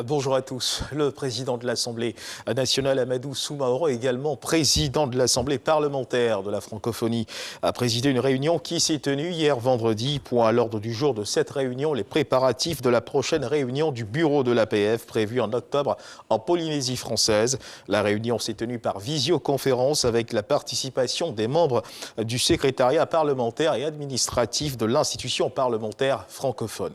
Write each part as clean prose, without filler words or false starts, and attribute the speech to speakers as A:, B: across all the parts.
A: Bonjour à tous. Le président de l'Assemblée nationale, Amadou Soumaoro, également président de l'Assemblée parlementaire de la francophonie, a présidé une réunion qui s'est tenue hier vendredi. Point à l'ordre du jour de cette réunion, les préparatifs de la prochaine réunion du bureau de l'APF prévue en octobre en Polynésie française. La réunion s'est tenue par visioconférence avec la participation des membres du secrétariat parlementaire et administratif de l'institution parlementaire francophone.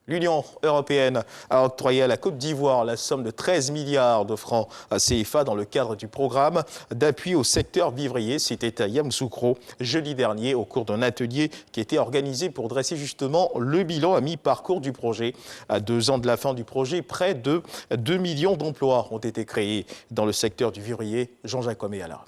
A: L'Union européenne a octroyé à la Côte d'Ivoire la somme de 13 milliards de francs CFA dans le cadre du programme d'appui au secteur vivrier. C'était à Yamoussoukro jeudi dernier au cours d'un atelier qui était organisé pour dresser justement le bilan à mi-parcours du projet. À 2 ans de la fin du projet, près de 2 millions d'emplois ont été créés dans le secteur du vivrier. Jean-Jacques Oméala.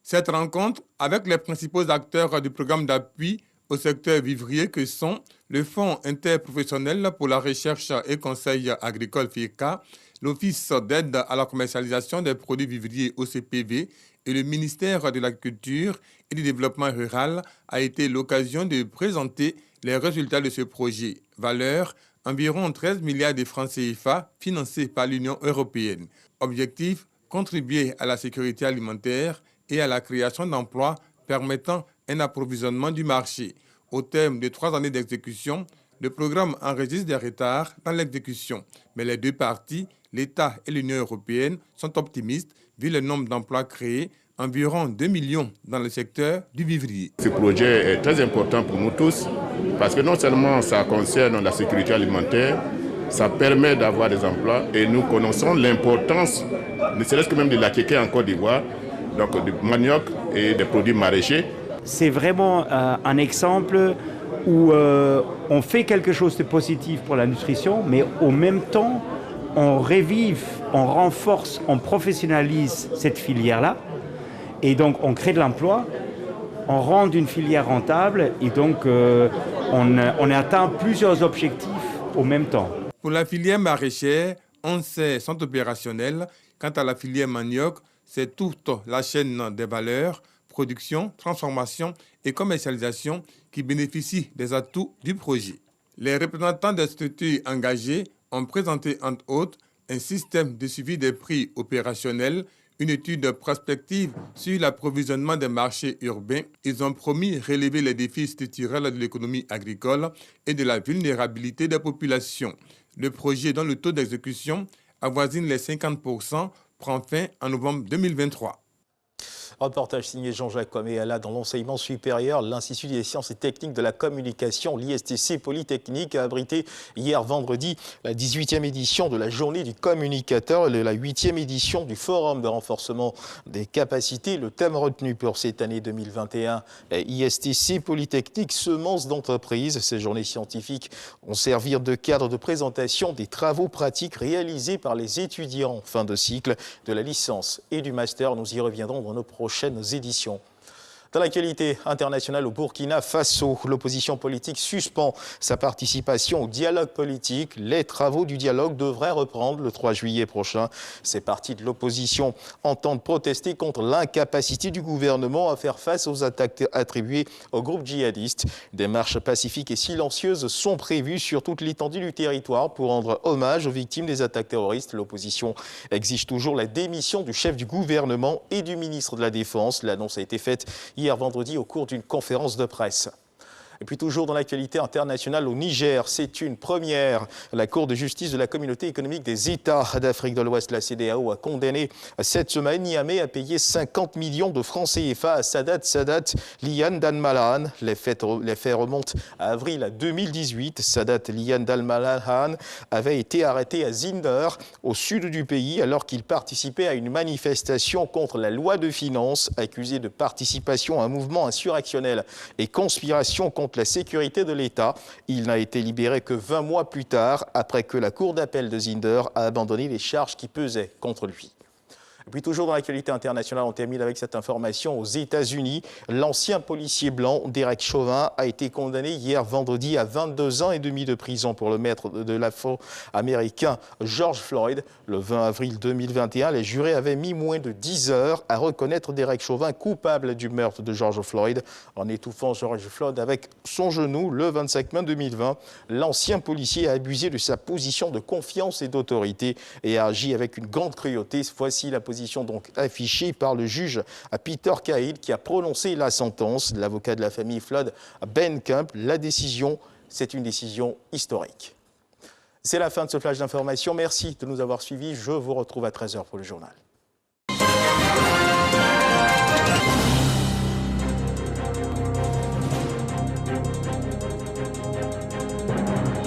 B: Cette rencontre avec les principaux acteurs du programme d'appui au secteur vivrier que sont le Fonds interprofessionnel pour la recherche et conseil agricole FIRCA, l'Office d'aide à la commercialisation des produits vivriers OCPV et le ministère de l'Agriculture et du Développement rural a été l'occasion de présenter les résultats de ce projet. Valeur environ 13 milliards de francs CFA financés par l'Union européenne. Objectif, contribuer à la sécurité alimentaire et à la création d'emplois permettant un approvisionnement du marché. Au terme de 3 années d'exécution, le programme enregistre des retards dans l'exécution. Mais les deux parties, l'État et l'Union européenne, sont optimistes vu le nombre d'emplois créés, environ 2 millions dans le secteur du vivrier.
C: Ce projet est très important pour nous tous parce que non seulement ça concerne la sécurité alimentaire, ça permet d'avoir des emplois et nous connaissons l'importance, ne serait-ce que même de la kéké en Côte d'Ivoire, donc du manioc et des produits maraîchers.
D: C'est vraiment un exemple où on fait quelque chose de positif pour la nutrition, mais au même temps, on revive, on renforce, on professionnalise cette filière-là. Et donc, on crée de l'emploi, on rend une filière rentable et donc on atteint plusieurs objectifs au même temps.
B: Pour la filière maraîchère, 11 serres sont opérationnelles. Quant à la filière manioc, c'est toute la chaîne des valeurs, production, transformation et commercialisation qui bénéficient des atouts du projet. Les représentants des structures engagées ont présenté entre autres un système de suivi des prix opérationnels, une étude prospective sur l'approvisionnement des marchés urbains. Ils ont promis relever les défis structurels de l'économie agricole et de la vulnérabilité des populations. Le projet, dont le taux d'exécution avoisine les 50%, prend fin en novembre 2023.
A: Reportage signé Jean-Jacques Oméala dans l'enseignement supérieur. L'Institut des sciences et techniques de la communication, l'ISTC Polytechnique, a abrité hier vendredi la 18e édition de la journée du communicateur et la 8e édition du forum de renforcement des capacités. Le thème retenu pour cette année 2021 est ISTC Polytechnique, semences d'entreprise. Ces journées scientifiques vont servir de cadre de présentation des travaux pratiques réalisés par les étudiants en fin de cycle de la licence et du master. Nous y reviendrons dans nos prochaines éditions. Dans l'actualité internationale au Burkina Faso, l'opposition politique suspend sa participation au dialogue politique. Les travaux du dialogue devraient reprendre le 3 juillet prochain. Ces partis de l'opposition entendent protester contre l'incapacité du gouvernement à faire face aux attaques attribuées aux groupes djihadistes. Des marches pacifiques et silencieuses sont prévues sur toute l'étendue du territoire pour rendre hommage aux victimes des attaques terroristes. L'opposition exige toujours la démission du chef du gouvernement et du ministre de la Défense. L'annonce a été faite hier vendredi au cours d'une conférence de presse. Et puis toujours dans l'actualité internationale au Niger, c'est une première. La Cour de justice de la Communauté économique des États d'Afrique de l'Ouest, la CEDEAO, a condamné cette semaine Niamey à payer 50 millions de francs CFA à Sadat Lian Dalmalahan. Les faits remontent à avril 2018. Sadat Lian Dalmalahan avait été arrêté à Zinder, au sud du pays, alors qu'il participait à une manifestation contre la loi de finances, accusé de participation à un mouvement insurrectionnel et conspiration contre la sécurité de l'État. Il n'a été libéré que 20 mois plus tard, après que la Cour d'appel de Zinder a abandonné les charges qui pesaient contre lui. Et puis toujours dans l'actualité internationale, on termine avec cette information. Aux États-Unis, l'ancien policier blanc Derek Chauvin a été condamné hier vendredi à 22 ans et demi de prison pour le meurtre de l'Afro-américain George Floyd. Le 20 avril 2021, les jurés avaient mis moins de 10 heures à reconnaître Derek Chauvin coupable du meurtre de George Floyd. En étouffant George Floyd avec son genou le 25 mai 2020, l'ancien policier a abusé de sa position de confiance et d'autorité et a agi avec une grande cruauté. Voici la position donc affichée par le juge Peter Cahill qui a prononcé la sentence. L'avocat de la famille Floyd, Ben Kemp, la décision, c'est une décision historique. C'est la fin de ce flash d'information. Merci de nous avoir suivis. Je vous retrouve à 13h pour le journal.